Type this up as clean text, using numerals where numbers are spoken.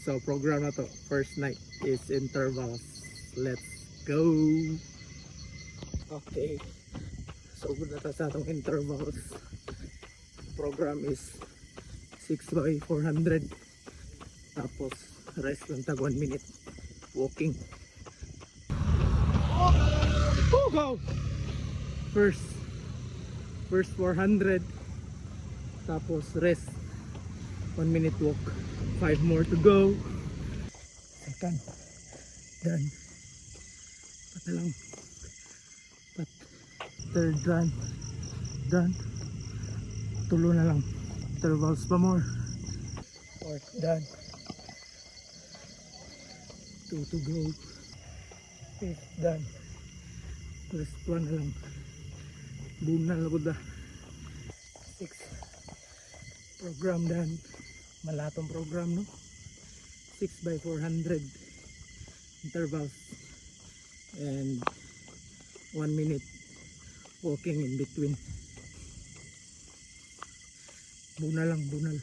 So program na to, first night is intervals. Let's go. Okay, so good na ta sa atong intervals. Program is 6 by 400, tapos rest lang tag 1 minute walking. Oh, go! First 400, tapos rest 1 minute walk, 5 more to go. Second done, pat na lang, pat. Third run done, tulo na lang, intervals pa more. Fourth done, 2 to go. Fifth done, rest 1 na lang, boom na lang da. Sixth program done, malatong program no, 6 by 400 intervals and 1 minute walking in between. Bunal lang, bunal.